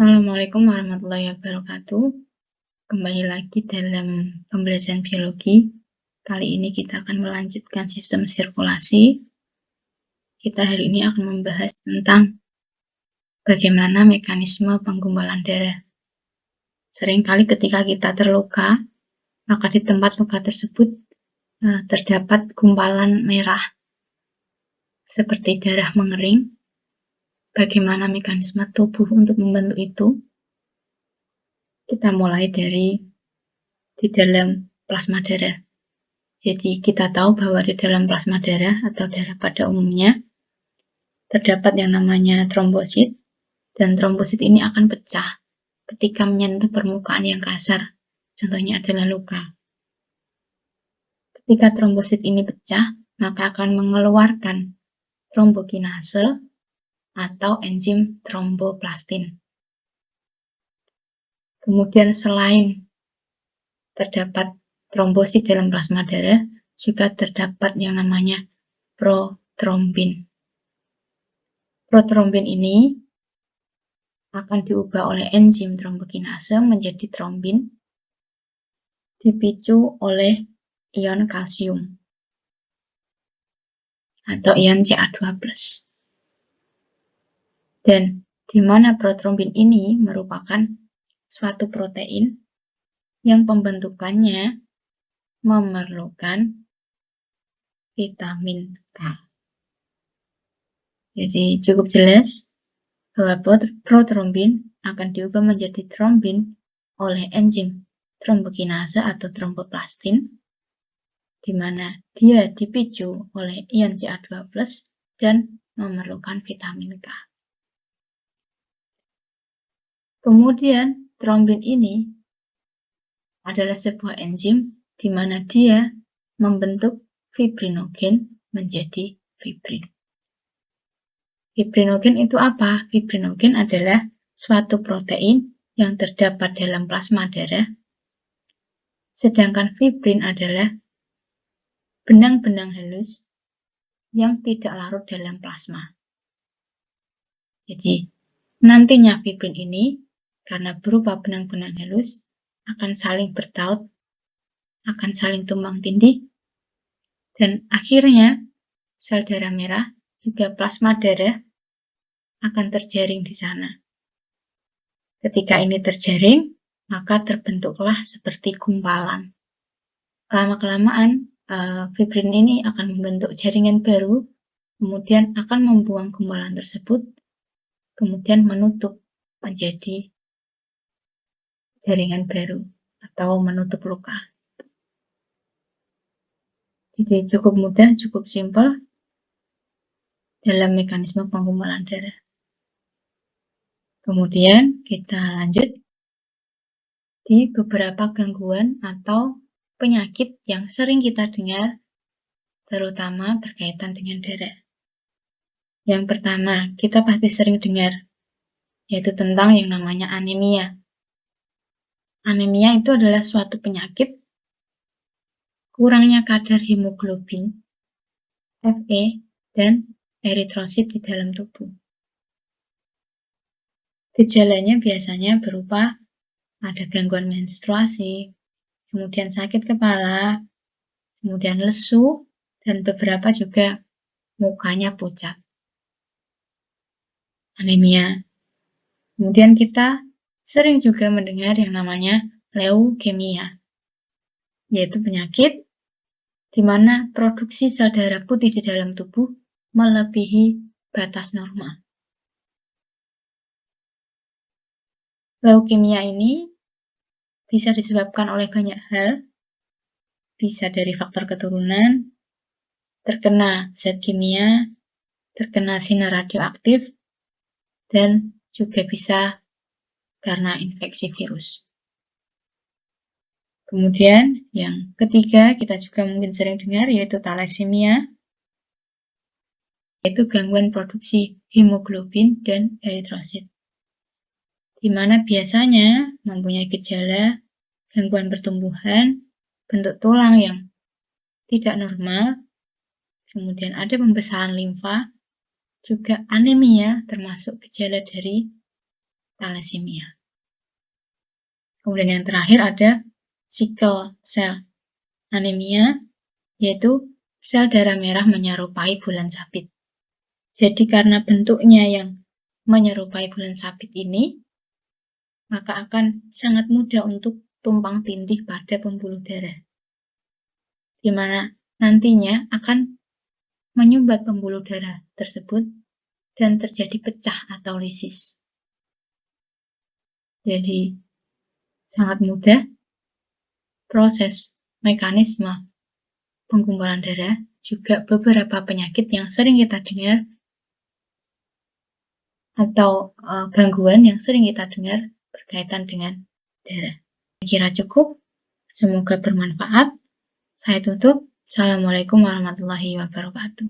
Assalamualaikum warahmatullahi wabarakatuh. Kembali lagi dalam pembelajaran biologi. Kali ini kita akan melanjutkan sistem sirkulasi. Kita hari ini akan membahas tentang bagaimana mekanisme penggumpalan darah. Seringkali ketika kita terluka, maka di tempat luka tersebut terdapat gumpalan merah seperti darah mengering. Bagaimana mekanisme tubuh untuk membentuk itu? Kita mulai dari di dalam plasma darah. Jadi kita tahu bahwa di dalam plasma darah atau darah pada umumnya terdapat yang namanya trombosit, dan trombosit ini akan pecah ketika menyentuh permukaan yang kasar. Contohnya adalah luka. Ketika trombosit ini pecah, maka akan mengeluarkan trombokinase atau enzim tromboplastin. Kemudian selain terdapat trombosit dalam plasma darah, juga terdapat yang namanya protrombin. Protrombin ini akan diubah oleh enzim trombokinase menjadi trombin, dipicu oleh ion kalsium atau ion Ca2+. Dan di mana protrombin ini merupakan suatu protein yang pembentukannya memerlukan vitamin K. Jadi cukup jelas bahwa protrombin akan diubah menjadi trombin oleh enzim trombokinase atau tromboplastin, di mana dia dipicu oleh ion Ca2+ dan memerlukan vitamin K. Kemudian trombin ini adalah sebuah enzim di mana dia membentuk fibrinogen menjadi fibrin. Fibrinogen itu apa? Fibrinogen adalah suatu protein yang terdapat dalam plasma darah, sedangkan fibrin adalah benang-benang halus yang tidak larut dalam plasma. Jadi, nantinya fibrin ini, karena berupa benang-benang halus, akan saling bertaut, akan saling tumbang tindih, dan akhirnya sel darah merah, juga plasma darah, akan terjaring di sana. Ketika ini terjaring, maka terbentuklah seperti gumpalan. Lama-kelamaan, fibrin ini akan membentuk jaringan baru, kemudian akan membuang gumpalan tersebut, kemudian menutup menjadi jaringan baru atau menutup luka. Jadi cukup mudah, cukup simpel dalam mekanisme penggumpalan darah. Kemudian kita lanjut di beberapa gangguan atau penyakit yang sering kita dengar, terutama berkaitan dengan darah. Yang pertama, kita pasti sering dengar, yaitu tentang yang namanya anemia. Anemia itu adalah suatu penyakit kurangnya kadar hemoglobin, Fe, dan eritrosit di dalam tubuh. Gejalanya biasanya berupa ada gangguan menstruasi, kemudian sakit kepala, kemudian lesu, dan beberapa juga mukanya pucat. Anemia. Kemudian kita sering juga mendengar yang namanya leukemia, yaitu penyakit di mana produksi sel darah putih di dalam tubuh melebihi batas normal. Leukemia ini bisa disebabkan oleh banyak hal, bisa dari faktor keturunan, terkena zat kimia, terkena sinar radioaktif, dan juga bisa karena infeksi virus. Kemudian yang ketiga kita juga mungkin sering dengar yaitu thalassemia, yaitu gangguan produksi hemoglobin dan eritrosit, di mana biasanya mempunyai gejala gangguan pertumbuhan, bentuk tulang yang tidak normal, kemudian ada pembesaran limfa, juga anemia termasuk gejala dari thalassemia. Kemudian yang terakhir ada sickle cell anemia, yaitu sel darah merah menyerupai bulan sabit. Jadi karena bentuknya yang menyerupai bulan sabit ini, maka akan sangat mudah untuk tumpang tindih pada pembuluh darah, di mana nantinya akan menyumbat pembuluh darah tersebut dan terjadi pecah atau lisis. Jadi sangat mudah proses mekanisme penggumpalan darah, juga beberapa penyakit yang sering kita dengar atau gangguan yang sering kita dengar berkaitan dengan darah. Kira cukup, semoga bermanfaat. Saya tutup. Assalamualaikum warahmatullahi wabarakatuh.